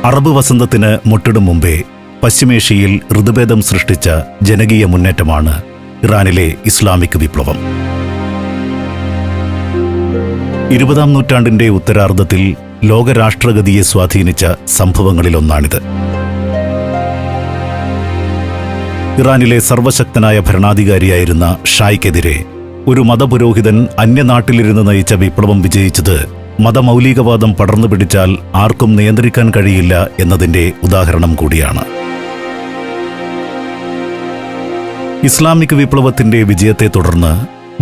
Arab വസന്തത്തിന് മുട്ടിടും മുമ്പേ പശ്ചിമേഷ്യയിൽ ഋതുഭേദം സൃഷ്ടിച്ച ജനകീയ മുന്നേറ്റമാണ് ഇറാനിലെ ഇസ്ലാമിക് വിപ്ലവം. 20-ാം നൂറ്റാണ്ടിന്റെ ഉത്തരാർദ്ധത്തിൽ ലോകരാഷ്ട്രഗതിയെ സ്വാധീനിച്ച സംഭവങ്ങളിലൊന്നാണിത്. ഇറാനിലെ സർവശക്തനായ ഭരണാധികാരിയായിരുന്ന ഷായ്ക്കെതിരെ ഒരു മതപുരോഹിതൻ അന്യനാട്ടിലിരുന്ന് നയിച്ച വിപ്ലവം വിജയിച്ചത് മതമൗലികവാദം പടർന്നു പിടിച്ചാൽ ആർക്കും നിയന്ത്രിക്കാൻ കഴിയില്ല എന്നതിന്റെ ഉദാഹരണം കൂടിയാണ്. ഇസ്ലാമിക് വിപ്ലവത്തിന്റെ വിജയത്തെ തുടർന്ന്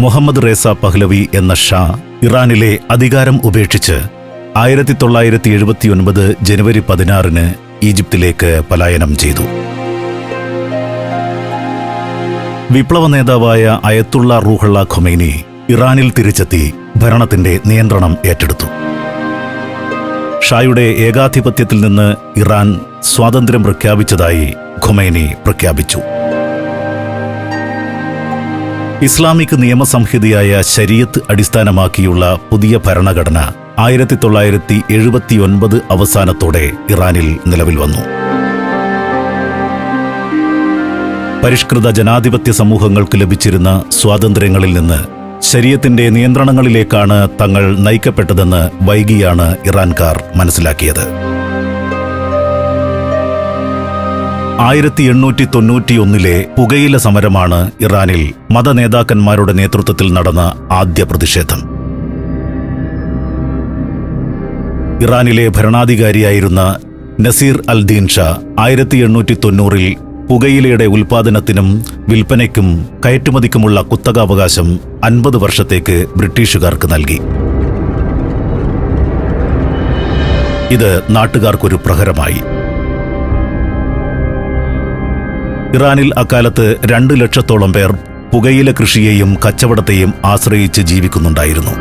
മുഹമ്മദ് റേസ പഹ്ലവി എന്ന ഷാ ഇറാനിലെ അധികാരം ഉപേക്ഷിച്ച് 1979 ജനുവരി 16 ഈജിപ്തിലേക്ക് പലായനം ചെയ്തു. വിപ്ലവ നേതാവായ അയത്തുള്ള റൂഹുള്ള ഖൊമൈനി ഇറാനിൽ തിരിച്ചെത്തി ഭരണത്തിന്റെ നിയന്ത്രണം ഏറ്റെടുത്തു. ഷായുടെ ഏകാധിപത്യത്തിൽ നിന്ന് ഇറാൻ സ്വാതന്ത്ര്യം പ്രഖ്യാപിച്ചതായി ഖൊമൈനി പ്രഖ്യാപിച്ചു. ഇസ്ലാമിക് നിയമസംഹിതയായ ശരീഅത്ത് അടിസ്ഥാനമാക്കിയുള്ള പുതിയ ഭരണഘടന 1979 അവസാനത്തോടെ ഇറാനിൽ നിലവിൽ വന്നു. പരിഷ്കൃത ജനാധിപത്യ സമൂഹങ്ങൾക്ക് ലഭിച്ചിരുന്ന സ്വാതന്ത്ര്യങ്ങളിൽ നിന്ന് ശരീഅത്തിന്റെ നിയന്ത്രണങ്ങളിലേക്കാണ് തങ്ങൾ നയിക്കപ്പെട്ടതെന്ന് വൈകിയാണ് ഇറാൻകാർ മനസ്സിലാക്കിയത്. 1891 പുകയില സമരമാണ് ഇറാനിൽ മതനേതാക്കന്മാരുടെ നേതൃത്വത്തിൽ നടന്ന ആദ്യ പ്രതിഷേധം. ഇറാനിലെ ഭരണാധികാരിയായിരുന്ന നസീർ അൽ ദീൻ ഷാ 1890 പുകയിലയുടെ ഉൽപാദനത്തിനും വിൽപ്പനയ്ക്കും കയറ്റുമതിക്കുമുള്ള കുത്തകാവകാശം 50 വർഷത്തേക്ക് ബ്രിട്ടീഷുകാർക്ക് നൽകി. ഇത് നാട്ടുകാർക്കൊരു പ്രഹരമായി. ഇറാനിൽ അക്കാലത്ത് 2 ലക്ഷത്തോളം പേർ പുകയില കൃഷിയെയും കച്ചവടത്തെയും ആശ്രയിച്ച് ജീവിക്കുന്നുണ്ടായിരുന്നു.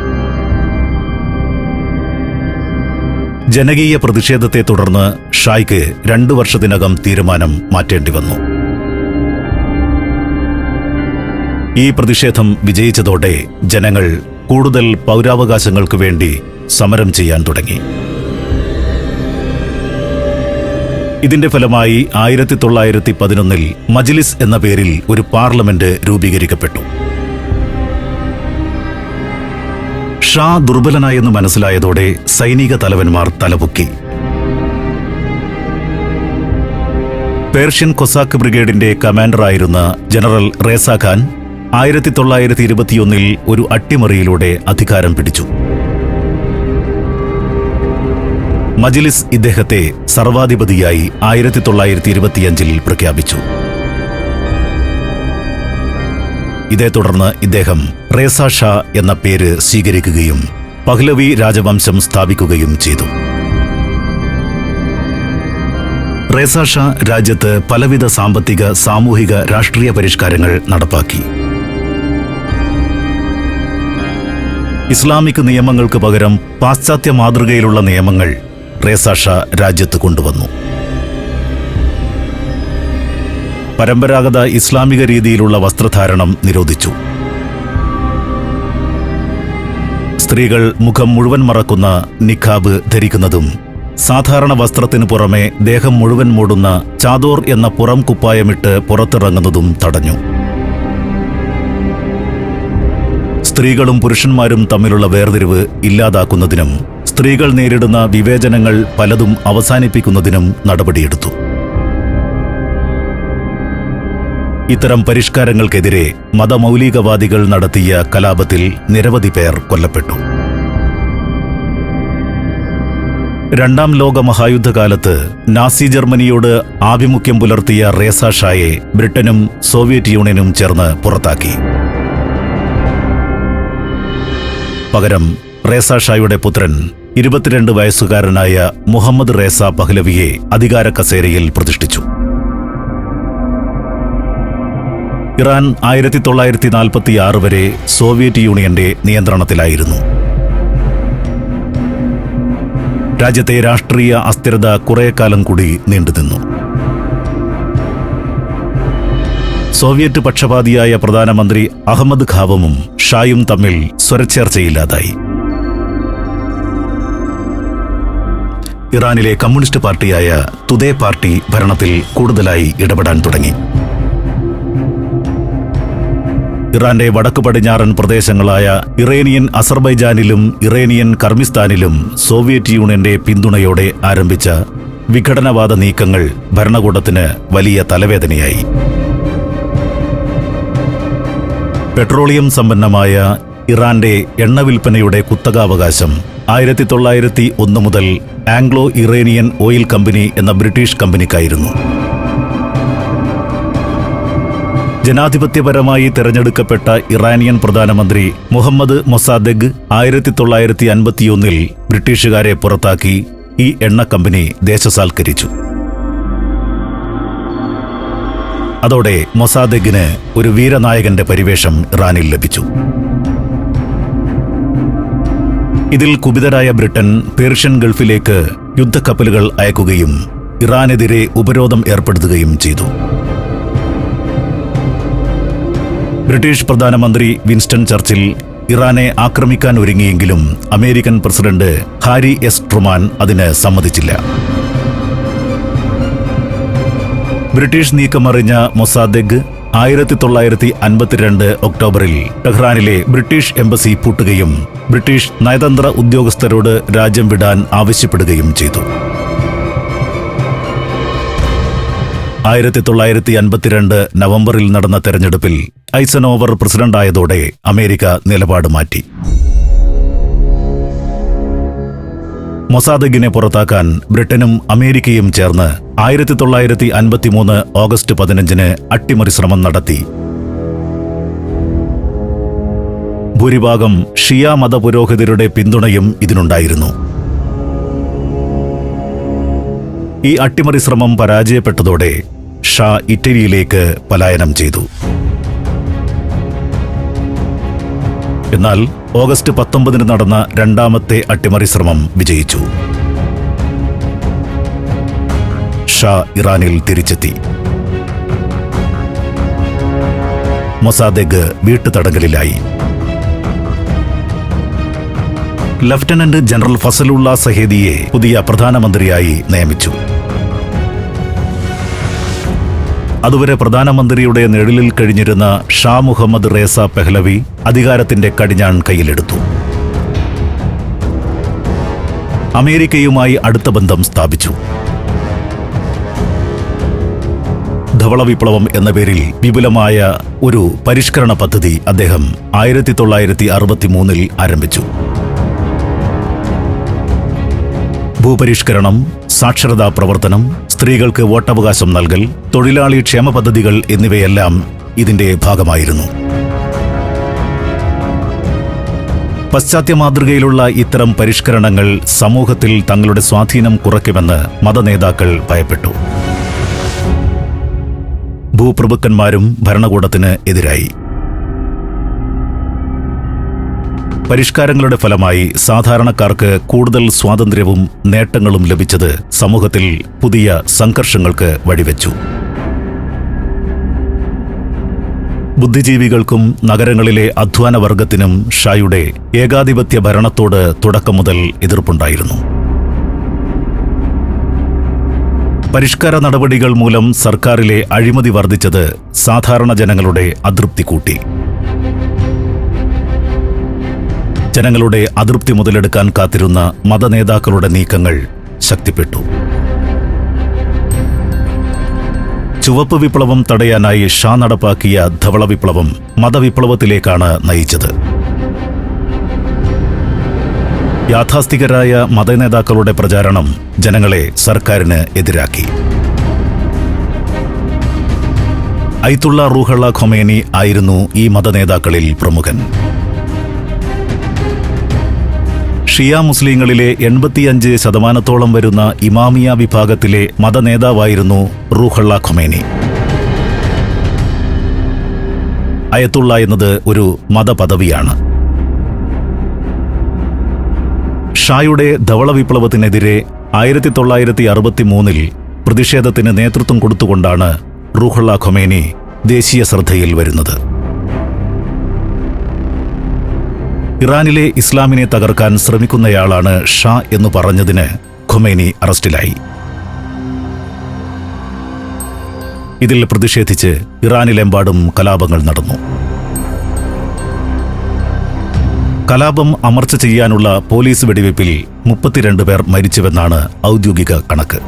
ജനകീയ പ്രതിഷേധത്തെ തുടർന്ന് ഷായ്ക്ക് 2 വർഷത്തിനകം തീരുമാനം മാറ്റേണ്ടി വന്നു. ഈ പ്രതിഷേധം വിജയിച്ചതോടെ ജനങ്ങൾ കൂടുതൽ പൗരാവകാശങ്ങൾക്ക് വേണ്ടി സമരം ചെയ്യാൻ തുടങ്ങി. ഇതിന്റെ ഫലമായി 1911 മജ്ലിസ് എന്ന പേരിൽ ഒരു പാർലമെന്റ് രൂപീകരിക്കപ്പെട്ടു. ഷാ ദുർബലനായെന്ന് മനസ്സിലായതോടെ സൈനിക തലവന്മാർ തലപൊക്കി. പേർഷ്യൻ കൊസാക്ക് ബ്രിഗേഡിന്റെ കമാൻഡറായിരുന്ന ജനറൽ റേസ ഖാൻ 1921 ഒരു അട്ടിമറിയിലൂടെ അധികാരം പിടിച്ചു. മജ്ലിസ് ഇദ്ദേഹത്തെ സർവാധിപതിയായി 1925 പ്രഖ്യാപിച്ചു. ഇതേ തുടർന്ന് ഇദ്ദേഹം റേസ ഷാ എന്ന പേര് സ്വീകരിക്കുകയും പഹ്ലവി രാജവംശം സ്ഥാപിക്കുകയും ചെയ്തു. റേസ ഷാ രാജ്യത്ത് പലവിധ സാമ്പത്തിക, സാമൂഹിക, രാഷ്ട്രീയ പരിഷ്കാരങ്ങൾ നടപ്പാക്കി. ഇസ്ലാമിക് നിയമങ്ങൾക്ക് പകരം പാശ്ചാത്യ മാതൃകയിലുള്ള നിയമങ്ങൾ റേസ ഷാ രാജ്യത്ത് കൊണ്ടുവന്നു. പരമ്പരാഗത ഇസ്ലാമിക രീതിയിലുള്ള വസ്ത്രധാരണം നിരോധിച്ചു. സ്ത്രീകൾ മുഖം മുഴുവൻ മറക്കുന്ന നിഖാബ് ധരിക്കുന്നതും സാധാരണ വസ്ത്രത്തിനു പുറമെ ദേഹം മുഴുവൻ മൂടുന്ന ചാദോർ എന്ന പുറം കുപ്പായമിട്ട് പുറത്തിറങ്ങുന്നതും തടഞ്ഞു. സ്ത്രീകളും പുരുഷന്മാരും തമ്മിലുള്ള വേർതിരിവ് ഇല്ലാതാക്കുന്നതിനും സ്ത്രീകൾ നേരിടുന്ന വിവേചനങ്ങൾ പലതും അവസാനിപ്പിക്കുന്നതിനും നടപടിയെടുത്തു. ഇത്തരം പരിഷ്കാരങ്ങൾക്കെതിരെ മതമൗലികവാദികൾ നടത്തിയ കലാപത്തിൽ നിരവധി പേർ കൊല്ലപ്പെട്ടു. 2-ാം ലോക മഹായുദ്ധകാലത്ത് നാസി ജർമ്മനിയോട് ആഭിമുഖ്യം പുലർത്തിയ റേസ ഷായെ ബ്രിട്ടനും സോവിയറ്റ് യൂണിയനും ചേർന്ന് പുറത്താക്കി. പകരം റേസ ഷായുടെ പുത്രൻ 22 വയസ്സുകാരനായ മുഹമ്മദ് റേസ പഹ്ലവിയെ അധികാര കസേരയിൽ പ്രതിഷ്ഠിച്ചു. ഇറാൻ 1946 വരെ സോവിയറ്റ് യൂണിയന്റെ നിയന്ത്രണത്തിലായിരുന്നു. രാജ്യത്തെ രാഷ്ട്രീയ അസ്ഥിരത കുറേക്കാലം കൂടി നീണ്ടുനിന്നു. സോവിയറ്റ് പക്ഷപാതിയായ പ്രധാനമന്ത്രി അഹമ്മദ് ഖാവമും ഷായും തമ്മിൽ സ്വരച്ചേർച്ചയില്ലാതായി. ഇറാനിലെ കമ്മ്യൂണിസ്റ്റ് പാർട്ടിയായ തുദേ പാർട്ടി ഭരണത്തിൽ കൂടുതലായി ഇടപെടാൻ തുടങ്ങി. ഇറാന്റെ വടക്കു പടിഞ്ഞാറൻ പ്രദേശങ്ങളായ ഇറാനിയൻ അസർബൈജാനിലും ഇറാനിയൻ കർമിസ്ഥാനിലും സോവിയറ്റ് യൂണിയന്റെ പിന്തുണയോടെ ആരംഭിച്ച വിഘടനവാദ നീക്കങ്ങൾ ഭരണകൂടത്തിന് വലിയ തലവേദനയായി. പെട്രോളിയം സമ്പന്നമായ ഇറാന്റെ എണ്ണ വിൽപ്പനയുടെ കുത്തകാവകാശം 1901 മുതൽ ആംഗ്ലോ ഇറാനിയൻ ഓയിൽ കമ്പനി എന്ന ബ്രിട്ടീഷ് കമ്പനിക്കായിരുന്നു. ജനാധിപത്യപരമായി തെരഞ്ഞെടുക്കപ്പെട്ട ഇറാനിയൻ പ്രധാനമന്ത്രി മുഹമ്മദ് മൊസാദെഗ് 1951 ബ്രിട്ടീഷുകാരെ പുറത്താക്കി ഈ എണ്ണ കമ്പനി ദേശസാൽക്കരിച്ചു. അതോടെ മൊസാദെഗിന് ഒരു വീരനായകന്റെ പരിവേഷം ഇറാനിൽ ലഭിച്ചു. ഇതിൽ കുപിതരായ ബ്രിട്ടൻ പേർഷ്യൻ ഗൾഫിലേക്ക് യുദ്ധക്കപ്പലുകൾ അയക്കുകയും ഇറാനെതിരെ ഉപരോധം ഏർപ്പെടുത്തുകയും ചെയ്തു. ബ്രിട്ടീഷ് പ്രധാനമന്ത്രി വിൻസ്റ്റൺ ചർച്ചിൽ ഇറാനെ ആക്രമിക്കാൻ ഒരുങ്ങിയെങ്കിലും American president Harry S Truman അതിന് സമ്മതിച്ചില്ല. ബ്രിട്ടീഷ് നീക്കമറിഞ്ഞ മൊസാദെഗ് 1952 ഒക്ടോബറിൽ ടെഹ്റാനിലെ ബ്രിട്ടീഷ് എംബസി പൂട്ടുകയും ബ്രിട്ടീഷ് നയതന്ത്ര ഉദ്യോഗസ്ഥരോട് രാജ്യം വിടാൻ ആവശ്യപ്പെടുകയും ചെയ്തു. 1952 നവംബറിൽ നടന്ന തെരഞ്ഞെടുപ്പിൽ ഐസനോവർ പ്രസിഡന്റായതോടെ അമേരിക്ക നിലപാട് മാറ്റി. മൊസാദെഗിനെ പുറത്താക്കാൻ ബ്രിട്ടനും അമേരിക്കയും ചേർന്ന് 1953 ഓഗസ്റ്റ് 15 അട്ടിമറി ശ്രമം നടത്തി. ഭൂരിഭാഗം ഷിയ മതപുരോഹിതരുടെ പിന്തുണയും ഇതിനുണ്ടായിരുന്നു. ഈ അട്ടിമറി ശ്രമം പരാജയപ്പെട്ടതോടെ ഷാ ഇറ്റലിയിലേക്ക് പലായനം ചെയ്തു. എന്നാൽ ഓഗസ്റ്റ് 19 നടന്ന രണ്ടാമത്തെ അട്ടിമറി ശ്രമം വിജയിച്ചു. ഷാ ഇറാനിൽ തിരിച്ചെത്തി. മൊസാദെഗ് വീട്ടുതടങ്കലിലായി. ലഫ്റ്റനന്റ് ജനറൽ ഫസലുള്ള സഹേദിയെ പുതിയ പ്രധാനമന്ത്രിയായി നിയമിച്ചു. അതുവരെ പ്രധാനമന്ത്രിയുടെ നിഴലിൽ കഴിഞ്ഞിരുന്ന ഷാ മുഹമ്മദ് റേസ പെഹ്ലവി അധികാരത്തിന്റെ കടിഞ്ഞാൺ കയ്യിലെടുത്തു. അമേരിക്കയുമായി അടുത്ത ബന്ധം സ്ഥാപിച്ചു. ധവള വിപ്ലവം എന്ന പേരിൽ വിപുലമായ ഒരു പരിഷ്കരണ പദ്ധതി അദ്ദേഹം 1963 ആരംഭിച്ചു. ഭൂപരിഷ്കരണം, സാക്ഷരതാ പ്രവർത്തനം, സ്ത്രീകൾക്ക് വോട്ടവകാശം നൽകൽ, തൊഴിലാളി ക്ഷേമ പദ്ധതികൾ എന്നിവയെല്ലാം ഇതിന്റെ ഭാഗമായിരുന്നു. പശ്ചാത്യ മാതൃകയിലുള്ള ഇത്തരം പരിഷ്കരണങ്ങൾ സമൂഹത്തിൽ തങ്ങളുടെ സ്വാധീനം കുറയ്ക്കുമെന്ന് മതനേതാക്കൾ ഭയപ്പെട്ടു. ഭൂപ്രഭുക്കന്മാരും ഭരണകൂടത്തിന് എതിരായി. പരിഷ്കാരങ്ങളുടെ ഫലമായി സാധാരണക്കാർക്ക് കൂടുതൽ സ്വാതന്ത്ര്യവും നേട്ടങ്ങളും ലഭിച്ചത് സമൂഹത്തിൽ പുതിയ സംഘർഷങ്ങൾക്ക് വഴിവെച്ചു. ബുദ്ധിജീവികൾക്കും നഗരങ്ങളിലെ അധ്വാനവർഗത്തിനും ഷായുടെ ഏകാധിപത്യ ഭരണത്തോട് തുടക്കം മുതൽ എതിർപ്പുണ്ടായിരുന്നു. പരിഷ്കാര നടപടികൾ മൂലം സർക്കാരിലെ അഴിമതി വർദ്ധിച്ചത് സാധാരണ ജനങ്ങളുടെ അതൃപ്തി കൂട്ടി. ജനങ്ങളുടെ അതൃപ്തി മുതലെടുക്കാൻ കാത്തിരുന്ന മതനേതാക്കളുടെ നീക്കങ്ങൾ ശക്തിപ്പെട്ടു. ചുവപ്പ് വിപ്ലവം തടയാനായി ഷാ നടപ്പാക്കിയ ധവള വിപ്ലവം മതവിപ്ലവത്തിലേക്കാണ് നയിച്ചത്. യാഥാസ്ഥികരായ മതനേതാക്കളുടെ പ്രചാരണം ജനങ്ങളെ സർക്കാരിന് എതിരാക്കി. അയത്തുള്ള റൂഹുള്ള ഖൊമേനി ആയിരുന്നു ഈ മതനേതാക്കളിൽ പ്രമുഖൻ. ഷിയ മുസ്ലിങ്ങളിലെ 85% വരുന്ന ഇമാമിയ വിഭാഗത്തിലെ മതനേതാവായിരുന്നു റൂഹുള്ള ഖൊമേനി. അയത്തുള്ള എന്നത് ഒരു മതപദവിയാണ്. ഷായുടെ ധവള വിപ്ലവത്തിനെതിരെ 1963 പ്രതിഷേധത്തിന് നേതൃത്വം കൊടുത്തുകൊണ്ടാണ് റൂഹുള്ള ഖൊമേനി ദേശീയ ശ്രദ്ധയിൽ വരുന്നത്. ഇറാനിലെ ഇസ്ലാമിനെ തകർക്കാൻ ശ്രമിക്കുന്നയാളാണ് ഷാ എന്ന് പറഞ്ഞതിന് ഖൊമേനി അറസ്റ്റിലായി. ഇതിൽ പ്രതിഷേധിച്ച് ഇറാനിലെമ്പാടും കലാപങ്ങൾ നടന്നു. കലാപം അമർച്ച ചെയ്യാനുള്ള പോലീസ് വെടിവയ്പിൽ 32 പേർ മരിച്ചുവെന്നാണ് ഔദ്യോഗിക കണക്ക്.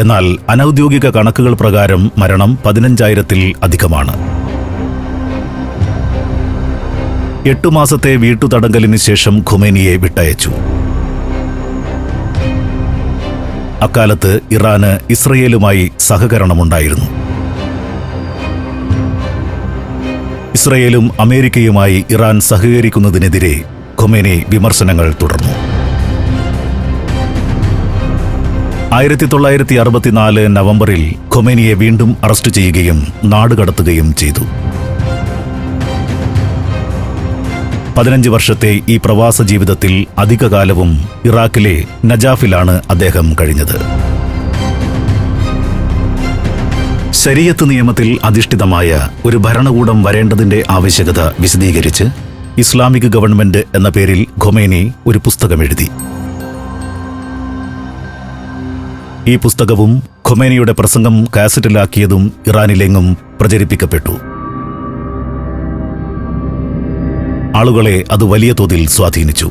എന്നാൽ അനൌദ്യോഗിക കണക്കുകൾ പ്രകാരം മരണം 15,000-ൽ അധികമാണ്. 8 മാസത്തെ വീട്ടുതടങ്കലിന് ശേഷം ഖൊമേനിയെ വിട്ടയച്ചു. അക്കാലത്ത് ഇറാന് ഇസ്രയേലുമായി സഹകരണമുണ്ടായിരുന്നു. ഇസ്രയേലും അമേരിക്കയുമായി ഇറാൻ സഹകരിക്കുന്നതിനെതിരെ ഖൊമേനി വിമർശനങ്ങൾ തുടർന്നു. 1964 നവംബറിൽ ഖൊമേനിയെ വീണ്ടും അറസ്റ്റ് ചെയ്യുകയും നാടുകടത്തുകയും ചെയ്തു. 15 വർഷത്തെ ഈ പ്രവാസ ജീവിതത്തിൽ അധികകാലവും ഇറാഖിലെ നജാഫിലാണ് അദ്ദേഹം കഴിഞ്ഞത്. ശരീഅത്ത് നിയമത്തിൽ അധിഷ്ഠിതമായ ഒരു ഭരണകൂടം വരേണ്ടതിന്റെ ആവശ്യകത വിശദീകരിച്ച് ഇസ്ലാമിക് ഗവൺമെന്റ് എന്ന പേരിൽ ഖൊമേനി ഒരു പുസ്തകമെഴുതി. ഈ പുസ്തകവും ഖൊമേനിയുടെ പ്രസംഗം കാസറ്റിലാക്കിയതും ഇറാനിലെങ്ങും പ്രചരിപ്പിക്കപ്പെട്ടു. ആളുകളെ അത് വലിയ തോതിൽ സ്വാധീനിച്ചു.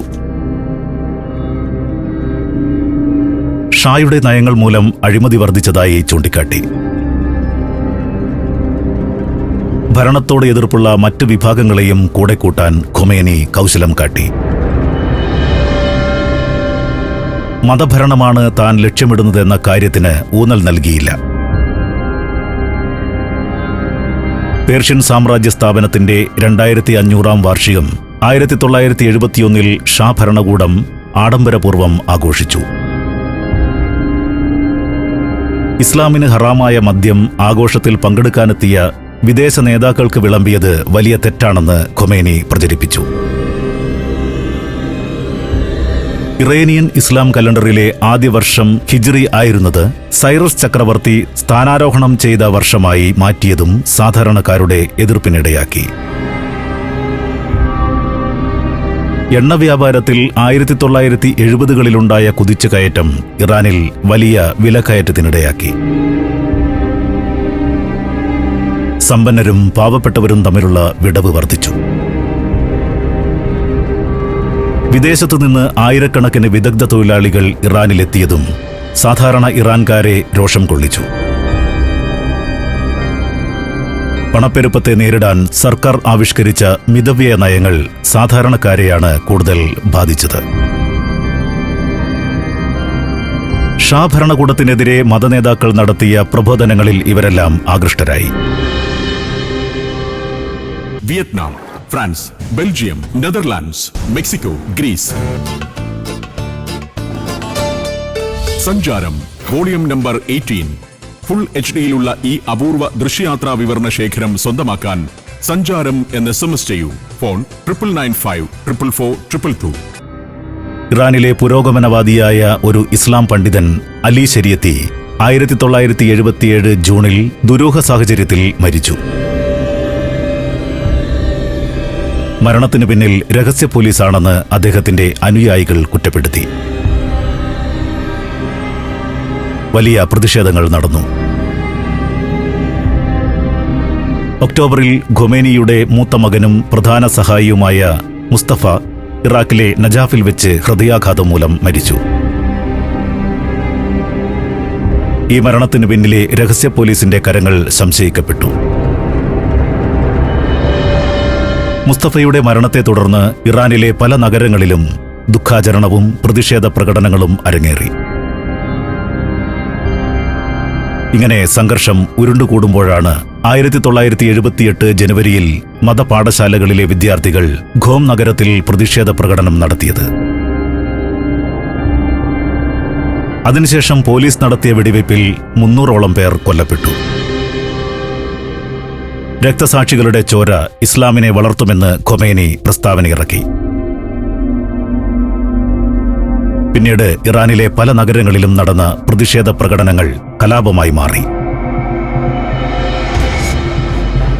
ഷായുടെ നയങ്ങൾ മൂലം അഴിമതി വർദ്ധിച്ചതായി ചൂണ്ടിക്കാട്ടി. ഭരണത്തോട് എതിർപ്പുള്ള മറ്റ് വിഭാഗങ്ങളെയും കൂടെ കൂട്ടാൻ ഖൊമേനി കൗശലം കാട്ടി. മതഭരണമാണ് താൻ ലക്ഷ്യമിടുന്നതെന്ന കാര്യത്തിന് ഊന്നൽ നൽകിയില്ല. പേർഷ്യൻ സാമ്രാജ്യ സ്ഥാപനത്തിന്റെ 2500-ാം വാർഷികം 1971-ൽ ഷാ ഭരണകൂടം ആഡംബരപൂർവ്വം ആഘോഷിച്ചു. ഇസ്ലാമിന് ഹറാമായ മദ്യം ആഘോഷത്തിൽ പങ്കെടുക്കാനെത്തിയ വിദേശ നേതാക്കൾക്ക് വിളമ്പിയത് വലിയ തെറ്റാണെന്ന് ഖൊമേനി പ്രചരിപ്പിച്ചു. ഇറാനിയൻ ഇസ്ലാം കലണ്ടറിലെ ആദ്യ വർഷം ഹിജ്റി ആയിരുന്നത് സൈറസ് ചക്രവർത്തി സ്ഥാനാരോഹണം ചെയ്ത വർഷമായി മാറ്റിയതും സാധാരണക്കാരുടെ എതിർപ്പിനിടയാക്കി. എണ്ണ വ്യാപാരത്തിൽ 1970-കളിലുണ്ടായ കുതിച്ചുകയറ്റം ഇറാനിൽ വലിയ വിലക്കയറ്റത്തിനിടയാക്കി. സമ്പന്നരും പാവപ്പെട്ടവരും തമ്മിലുള്ള വിടവ് വർദ്ധിച്ചു. വിദേശത്തുനിന്ന് ആയിരക്കണക്കിന് വിദഗ്ധ തൊഴിലാളികൾ ഇറാനിലെത്തിയതും സാധാരണ ഇറാൻകാരെ രോഷം കൊള്ളിച്ചു. പണപ്പെരുപ്പത്തെ നേരിടാൻ സർക്കാർ ആവിഷ്കരിച്ച മിതവ്യയ നയങ്ങൾ സാധാരണക്കാരെയാണ് കൂടുതൽ ബാധിച്ചത്. ഷാ ഭരണകൂടത്തിനെതിരെ മതനേതാക്കൾ നടത്തിയ പ്രബോധനങ്ങളിൽ ഇവരെല്ലാം ആകൃഷ്ടരായി. Vietnam, France, Belgium, Netherlands, Mexico, Greece. Sancharam volume number 18. Full HD-യിലുള്ള ഈ അപൂർവ ദൃശ്യയാത്രാ വിവരണ ശേഖരം സ്വന്തമാക്കാൻ സഞ്ചാരം എന്ന് SMS ചെയ്യൂ. ഫോൺ 9955444222. ഇറാനിലെ പുരോഗമനവാദിയായ ഒരു ഇസ്ലാം പണ്ഡിതൻ അലി ശരിയത്തി 1977 ജൂണിൽ ദുരൂഹ സാഹചര്യത്തിൽ മരിച്ചു. മരണത്തിനു പിന്നിൽ രഹസ്യ പോലീസാണെന്ന് അദ്ദേഹത്തിന്റെ അനുയായികൾ കുറ്റപ്പെടുത്തി. വലിയ പ്രതിഷേധങ്ങൾ നടന്നു. ഒക്ടോബറിൽ ഖൊമേനിയുടെ മൂത്ത മകനും പ്രധാന സഹായിയുമായ മുസ്തഫ ഇറാഖിലെ നജാഫിൽ വെച്ച് ഹൃദയാഘാതം മൂലം മരിച്ചു. ഈ മരണത്തിനു പിന്നിലെ രഹസ്യ പോലീസിന്റെ കരങ്ങൾ സംശയിക്കപ്പെട്ടു. മുസ്തഫയുടെ മരണത്തെ തുടർന്ന് ഇറാനിലെ പല നഗരങ്ങളിലും ദുഃഖാചരണവും പ്രതിഷേധ പ്രകടനങ്ങളും അരങ്ങേറി. ഇങ്ങനെ സംഘർഷം ഉരുണ്ടുകൂടുമ്പോഴാണ് 1978 ജനുവരിയിൽ മതപാഠശാലകളിലെ വിദ്യാർത്ഥികൾ ഖോം നഗരത്തിൽ പ്രതിഷേധ പ്രകടനം നടത്തിയത്. അതിനുശേഷം പോലീസ് നടത്തിയ വെടിവയ്പിൽ 300-ഓളം പേർ കൊല്ലപ്പെട്ടു. രക്തസാക്ഷികളുടെ ചോര ഇസ്ലാമിനെ വളർത്തുമെന്ന് ഖൊമേനി പ്രസ്താവനയിറക്കി. പിന്നീട് ഇറാനിലെ പല നഗരങ്ങളിലും നടന്ന പ്രതിഷേധ പ്രകടനങ്ങൾ കലാപമായി മാറി.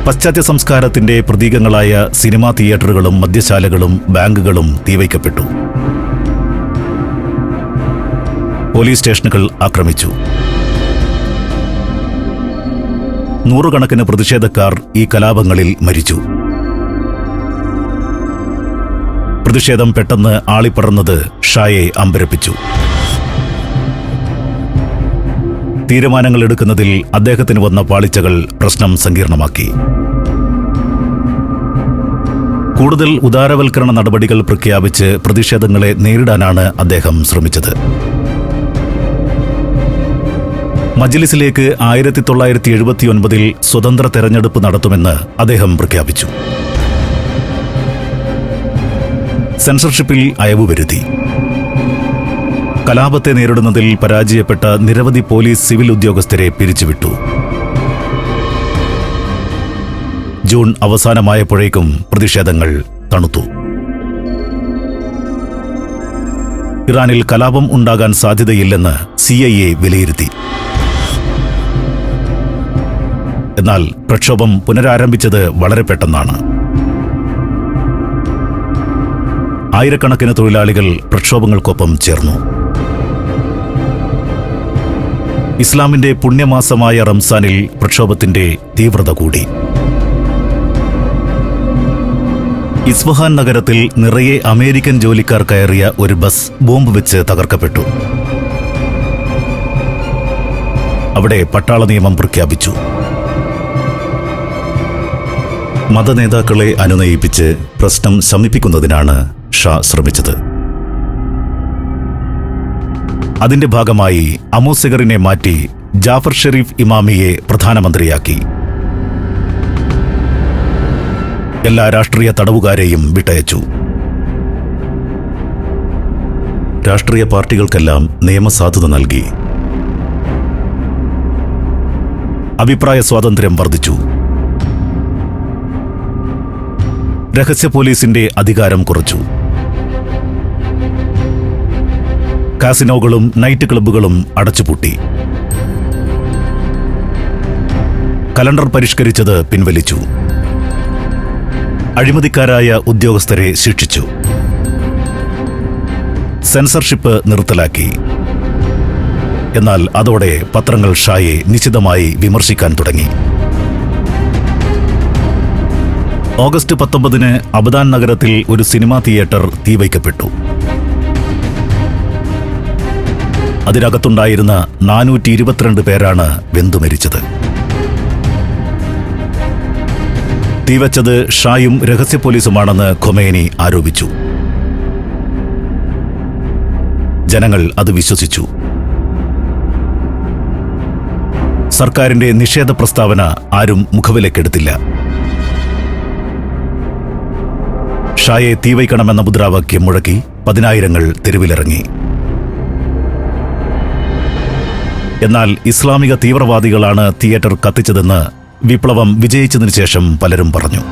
പശ്ചാത്യ സംസ്കാരത്തിന്റെ പ്രതീകങ്ങളായ സിനിമാ തിയേറ്ററുകളും മദ്യശാലകളും ബാങ്കുകളും തീവയ്ക്കപ്പെട്ടു. പോലീസ് സ്റ്റേഷനുകൾ ആക്രമിച്ചു. നൂറുകണക്കിന് പ്രതിഷേധക്കാർ ഈ കലാപങ്ങളിൽ മരിച്ചു. പ്രതിഷേധം പെട്ടെന്ന് ആളിപ്പടർന്നത് ഷായെ അമ്പരപ്പിച്ചു. തീരുമാനങ്ങൾ എടുക്കുന്നതിൽ അദ്ദേഹത്തിന് വന്ന പാളിച്ചകൾ പ്രശ്നം സങ്കീർണമാക്കി. കൂടുതൽ ഉദാരവൽക്കരണ നടപടികൾ പ്രഖ്യാപിച്ച് പ്രതിഷേധങ്ങളെ നേരിടാനാണ് അദ്ദേഹം ശ്രമിച്ചത്. മജ്ലിസിലേക്ക് 1979 സ്വതന്ത്ര തെരഞ്ഞെടുപ്പ് നടത്തുമെന്ന് അദ്ദേഹം പ്രഖ്യാപിച്ചു. സെൻസർഷിപ്പിൽ അയവ് വരുത്തി. കലാപത്തെ നേരിടുന്നതിൽ പരാജയപ്പെട്ട നിരവധി പോലീസ് സിവിൽ ഉദ്യോഗസ്ഥരെ പിരിച്ചുവിട്ടു. ജൂൺ അവസാനമായപ്പോഴേക്കും പ്രതിഷേധങ്ങൾ തണുത്തു. ഇറാനിൽ കലാപം ഉണ്ടാകാൻ സാധ്യതയില്ലെന്ന് CIA വിലയിരുത്തി. എന്നാൽ പ്രക്ഷോഭം പുനരാരംഭിച്ചത് വളരെ പെട്ടെന്നാണ്. ആയിരക്കണക്കിന് തൊഴിലാളികൾ പ്രക്ഷോഭങ്ങൾക്കൊപ്പം ചേർന്നു. ഇസ്ലാമിന്റെ പുണ്യമാസമായ റംസാനിൽ പ്രക്ഷോഭത്തിന്റെ തീവ്രത കൂടി. ഇസ്ഫഹാൻ നഗരത്തിൽ നിറയെ അമേരിക്കൻ ജോലിക്കാർ കയറിയ ഒരു ബസ് ബോംബ് വെച്ച് തകർക്കപ്പെട്ടു. അവിടെ പട്ടാള നിയമം പ്രഖ്യാപിച്ചു. മതനേതാക്കളെ അനുനയിപ്പിച്ച് പ്രശ്നം ശമിപ്പിക്കുന്നതിനാണ് ഷാ ശ്രമിച്ചത്. അതിന്റെ ഭാഗമായി അമോസെഗറിനെ മാറ്റി ജാഫർ ഷെരീഫ് ഇമാമിയെ പ്രധാനമന്ത്രിയാക്കി. എല്ലാ രാഷ്ട്രീയ തടവുകാരെയും വിട്ടയച്ചു. രാഷ്ട്രീയ പാർട്ടികൾക്കെല്ലാം നിയമസാധുത നൽകി. അഭിപ്രായ സ്വാതന്ത്ര്യം വർദ്ധിച്ചു. രഹസ്യ പോലീസിന്റെ അധികാരം കുറച്ചു. കാസിനോകളും നൈറ്റ് ക്ലബ്ബുകളും അടച്ചുപൂട്ടി. കലണ്ടർ പരിഷ്കരിച്ചത് പിൻവലിച്ചു. അഴിമതിക്കാരായ ഉദ്യോഗസ്ഥരെ ശിക്ഷിച്ചു. സെൻസർഷിപ്പ് നിർത്തലാക്കി. എന്നാൽ അതോടെ പത്രങ്ങൾ ഷായെ നിശിതമായി വിമർശിക്കാൻ തുടങ്ങി. ഓഗസ്റ്റ് 19 അബദാൻ നഗരത്തിൽ ഒരു സിനിമാ തിയേറ്റർ തീവയ്ക്കപ്പെട്ടു. അതിനകത്തുണ്ടായിരുന്ന 422 പേരാണ് വെന്തുമരിച്ചത്. തീവച്ചത് ഷായും രഹസ്യ പോലീസുമാണെന്ന് ഖൊമേനി ആരോപിച്ചു. ജനങ്ങൾ അത് വിശ്വസിച്ചു. സർക്കാരിന്റെ നിഷേധ പ്രസ്താവന ആരും മുഖവിലക്കെടുത്തില്ല. ഷായെ തീവയ്ക്കണമെന്ന മുദ്രാവാക്യം മുഴക്കി 10,000 തെരുവിലിറങ്ങി. എന്നാൽ ഇസ്ലാമിക തീവ്രവാദികളാണ് തിയേറ്റർ കത്തിച്ചതെന്ന് വിപ്ലവം വിജയിച്ചതിനു ശേഷം പലരും പറഞ്ഞു.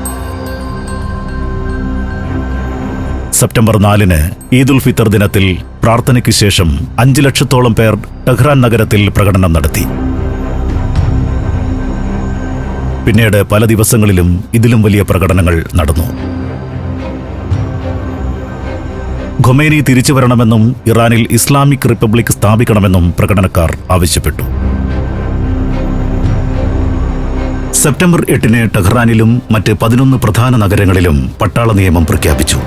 സെപ്റ്റംബർ 4 ഈദുൽ ഫിത്തർ ദിനത്തിൽ പ്രാർത്ഥനയ്ക്ക് ശേഷം 5 ലക്ഷത്തോളം പേർ ടെഹ്റാൻ നഗരത്തിൽ പ്രകടനം നടത്തി. പിന്നീട് പല ദിവസങ്ങളിലും ഇതിലും വലിയ പ്രകടനങ്ങൾ നടന്നു. ഖൊമേനി തിരിച്ചു വരണമെന്നും ഇറാനിൽ ഇസ്ലാമിക് റിപ്പബ്ലിക് സ്ഥാപിക്കണമെന്നും പ്രകടനക്കാർ ആവശ്യപ്പെട്ടു. സെപ്റ്റംബർ 8 ടെഹ്റാനിലും മറ്റ് 11 പ്രധാന നഗരങ്ങളിലും പട്ടാള നിയമം പ്രഖ്യാപിച്ചു.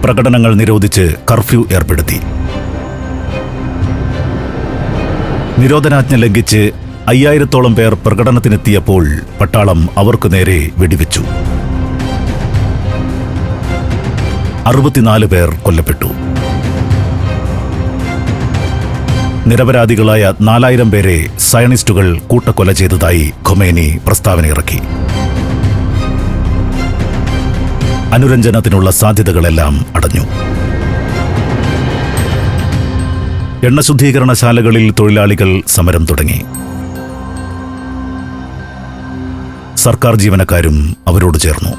പ്രകടനങ്ങൾ നിരോധിച്ച് കർഫ്യൂ ഏർപ്പെടുത്തി. നിരോധനാജ്ഞ ലംഘിച്ച് 5000-ഓളം പേർ പ്രകടനത്തിനെത്തിയപ്പോൾ പട്ടാളം അവർക്കു നേരെ വെടിവെച്ചു. 64 പേർ കൊല്ലപ്പെട്ടു. നിരപരാധികളായ 4000 പേരെ സയണിസ്റ്റുകൾ കൂട്ടക്കൊല ചെയ്തതായി ഖൊമേനി പ്രസ്താവനയിറക്കി. അനുരഞ്ജനത്തിനുള്ള സാധ്യതകളെല്ലാം അടഞ്ഞു. എണ്ണശുദ്ധീകരണശാലകളിൽ തൊഴിലാളികൾ സമരം തുടങ്ങി. സർക്കാർ ജീവനക്കാരും അവരോട് ചേർന്നു.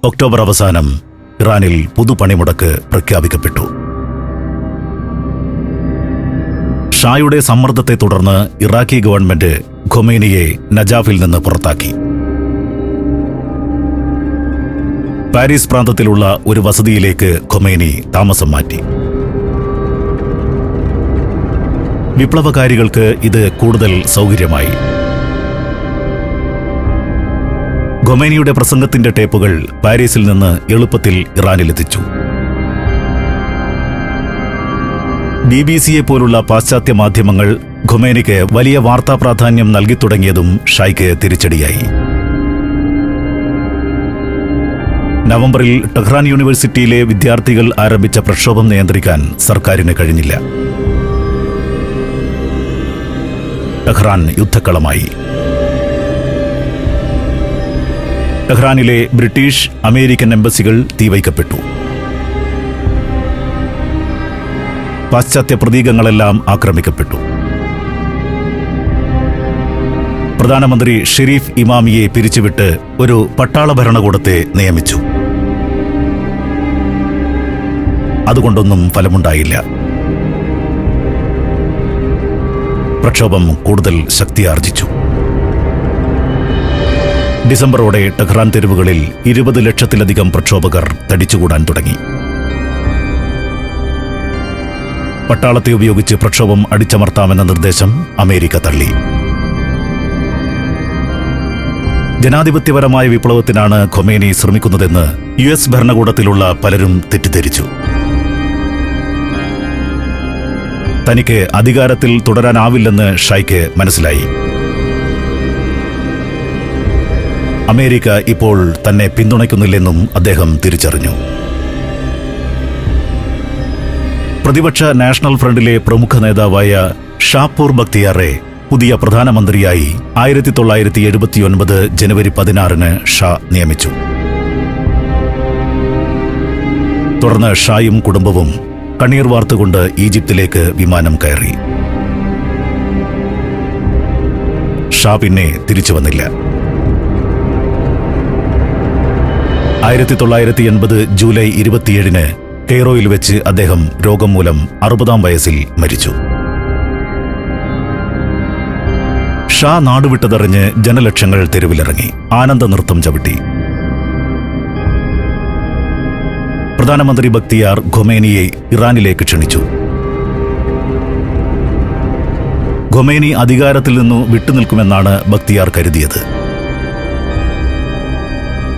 ഒക്ടോബർ അവസാനം ഇറാനിൽ പുതുപണിമുടക്ക് പ്രഖ്യാപിക്കപ്പെട്ടു. ഷായുടെ സമ്മർദ്ദത്തെ തുടർന്ന് ഇറാഖി ഗവൺമെന്റ് ഖൊമേനിയെ നജാഫിൽ നിന്ന് പുറത്താക്കി. പാരീസ് പ്രാന്തത്തിലുള്ള ഒരു വസതിയിലേക്ക് ഖൊമേനി താമസം മാറ്റി. വിപ്ലവകാരികൾക്ക് ഇത് കൂടുതൽ സൗകര്യമായി. ഖൊമേനിയുടെ പ്രസംഗത്തിന്റെ ടേപ്പുകൾ പാരീസിൽ നിന്ന് എളുപ്പത്തിൽ ഇറാനിലെത്തിച്ചു. BBC-യെ പോലുള്ള പാശ്ചാത്യ മാധ്യമങ്ങൾ ഖൊമേനിക്ക് വലിയ വാർത്താ പ്രാധാന്യം നൽകി തുടങ്ങിയതും ഷായ്ക്ക് തിരിച്ചടിയായി. നവംബറിൽ ടെഹ്റാൻ യൂണിവേഴ്സിറ്റിയിലെ വിദ്യാർത്ഥികൾ ആരംഭിച്ച പ്രക്ഷോഭം നിയന്ത്രിക്കാൻ സർക്കാരിന് കഴിഞ്ഞില്ല. ടെഹ്റാൻ യുദ്ധക്കളമായി. ടെഹ്റാനിലെ ബ്രിട്ടീഷ്, അമേരിക്കൻ എംബസികൾ തീവയ്ക്കപ്പെട്ടു. പാശ്ചാത്യ പ്രതീകങ്ങളെല്ലാം ആക്രമിക്കപ്പെട്ടു. പ്രധാനമന്ത്രി ഷെരീഫ് ഇമാമിയെ പിരിച്ചുവിട്ട് ഒരു പട്ടാള ഭരണകൂടത്തെ നിയമിച്ചു. അതുകൊണ്ടൊന്നും ഫലമുണ്ടായില്ല. പ്രക്ഷോഭം കൂടുതൽ ശക്തിയാർജിച്ചു. ഡിസംബറോടെ ടെഹ്റാൻ തെരുവുകളിൽ 20 ലക്ഷത്തിലധികം പ്രക്ഷോഭകർ തടിച്ചുകൂടാൻ തുടങ്ങി. പട്ടാളത്തെ ഉപയോഗിച്ച് പ്രക്ഷോഭം അടിച്ചമർത്താമെന്ന നിർദ്ദേശം അമേരിക്ക തള്ളി. ജനാധിപത്യപരമായ വിപ്ലവത്തിനാണ് ഖൊമേനി ശ്രമിക്കുന്നതെന്ന് US ഭരണകൂടത്തിലുള്ള പലരും തെറ്റിദ്ധരിച്ചു. തനിക്ക് അധികാരത്തിൽ തുടരാനാവില്ലെന്ന് ഷായ്ക്ക് മനസ്സിലായി. അമേരിക്ക ഇപ്പോൾ തന്നെ പിന്തുണയ്ക്കുന്നില്ലെന്നും അദ്ദേഹം തിരിച്ചറിഞ്ഞു. പ്രതിപക്ഷ നാഷണൽ ഫ്രണ്ടിലെ പ്രമുഖ നേതാവായ ഷാപൂർ ബക്തിയാറെ പുതിയ പ്രധാനമന്ത്രിയായി 1979 ജനുവരി 16 ഷാ നിയമിച്ചു. തുടർന്ന് ഷായും കുടുംബവും കണ്ണീർ വാർത്തുകൊണ്ട് ഈജിപ്തിലേക്ക് വിമാനം കയറി. ഷാ പിന്നെ തിരിച്ചു വന്നില്ല. 1980 ജൂലൈ 27 കെയ്റോയിൽ വെച്ച് അദ്ദേഹം രോഗം മൂലം 60-ാം വയസ്സിൽ മരിച്ചു. ഷാ നാടുവിട്ടതറിഞ്ഞ് ജനലക്ഷങ്ങൾ തെരുവിലിറങ്ങി ആനന്ദ നൃത്തം ചവിട്ടി. പ്രധാനമന്ത്രി ബക്തിയാർ ഖൊമേനിയെ ഇറാനിലേക്ക് ക്ഷണിച്ചു. ഖൊമേനി അധികാരത്തിൽ നിന്നു വിട്ടുനിൽക്കുമെന്നാണ് ബക്തിയാർ കരുതിയത്.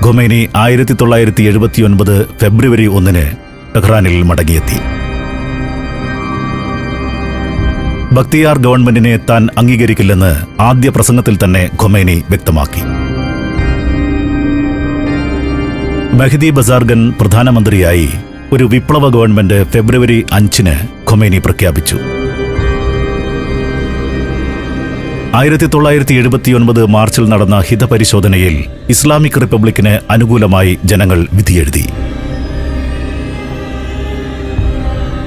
ഖൊമേനി 1979 ഫെബ്രുവരി 1 ടെഹ്റാനിൽ മടങ്ങിയെത്തി. ബക്തിയാർ ഗവൺമെന്റിനെ താൻ അംഗീകരിക്കില്ലെന്ന് ആദ്യ പ്രസംഗത്തിൽ തന്നെ ഖൊമേനി വ്യക്തമാക്കി. മെഹ്ദി ബസാർഗൻ പ്രധാനമന്ത്രിയായി ഒരു വിപ്ലവ ഗവൺമെന്റ് ഫെബ്രുവരി 5 ഖൊമേനി പ്രഖ്യാപിച്ചു. 1979 മാർച്ചിൽ നടന്ന ഹിതപരിശോധനയിൽ ഇസ്ലാമിക് റിപ്പബ്ലിക്കിന് അനുകൂലമായി ജനങ്ങൾ വിധിയെഴുതി.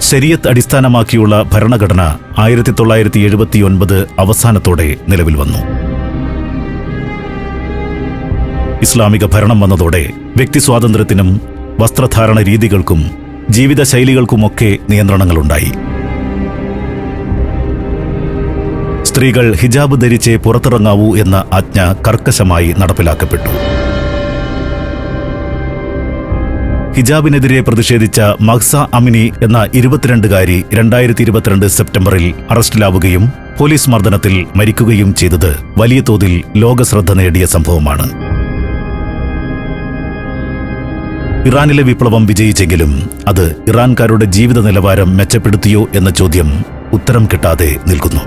ശരീഅത്ത് അടിസ്ഥാനമാക്കിയുള്ള ഭരണഘടന 1979 അവസാനത്തോടെ നിലവിൽ വന്നു. ഇസ്ലാമിക ഭരണം വന്നതോടെ വ്യക്തിസ്വാതന്ത്ര്യത്തിനും വസ്ത്രധാരണ രീതികൾക്കും ജീവിതശൈലികൾക്കുമൊക്കെ നിയന്ത്രണങ്ങളുണ്ടായി. സ്ത്രീകൾ ഹിജാബ് ധരിച്ചേ പുറത്തിറങ്ങാവൂ എന്ന ആജ്ഞ കർക്കശമായി നടപ്പിലാക്കപ്പെട്ടു. ഹിജാബിനെതിരെ പ്രതിഷേധിച്ച മഹ്സ അമിനി എന്ന 22-കാരി 2022 സെപ്റ്റംബറിൽ അറസ്റ്റിലാവുകയും പോലീസ് മർദ്ദനത്തിൽ മരിക്കുകയും ചെയ്തത് വലിയ തോതിൽ ലോകശ്രദ്ധ നേടിയ സംഭവമാണ്. ഇറാനിലെ വിപ്ലവം വിജയിച്ചെങ്കിലും അത് ഇറാൻകാരുടെ ജീവിത നിലവാരം മെച്ചപ്പെടുത്തിയോ എന്ന ചോദ്യം ഉത്തരം കിട്ടാതെ നിൽക്കുന്നു.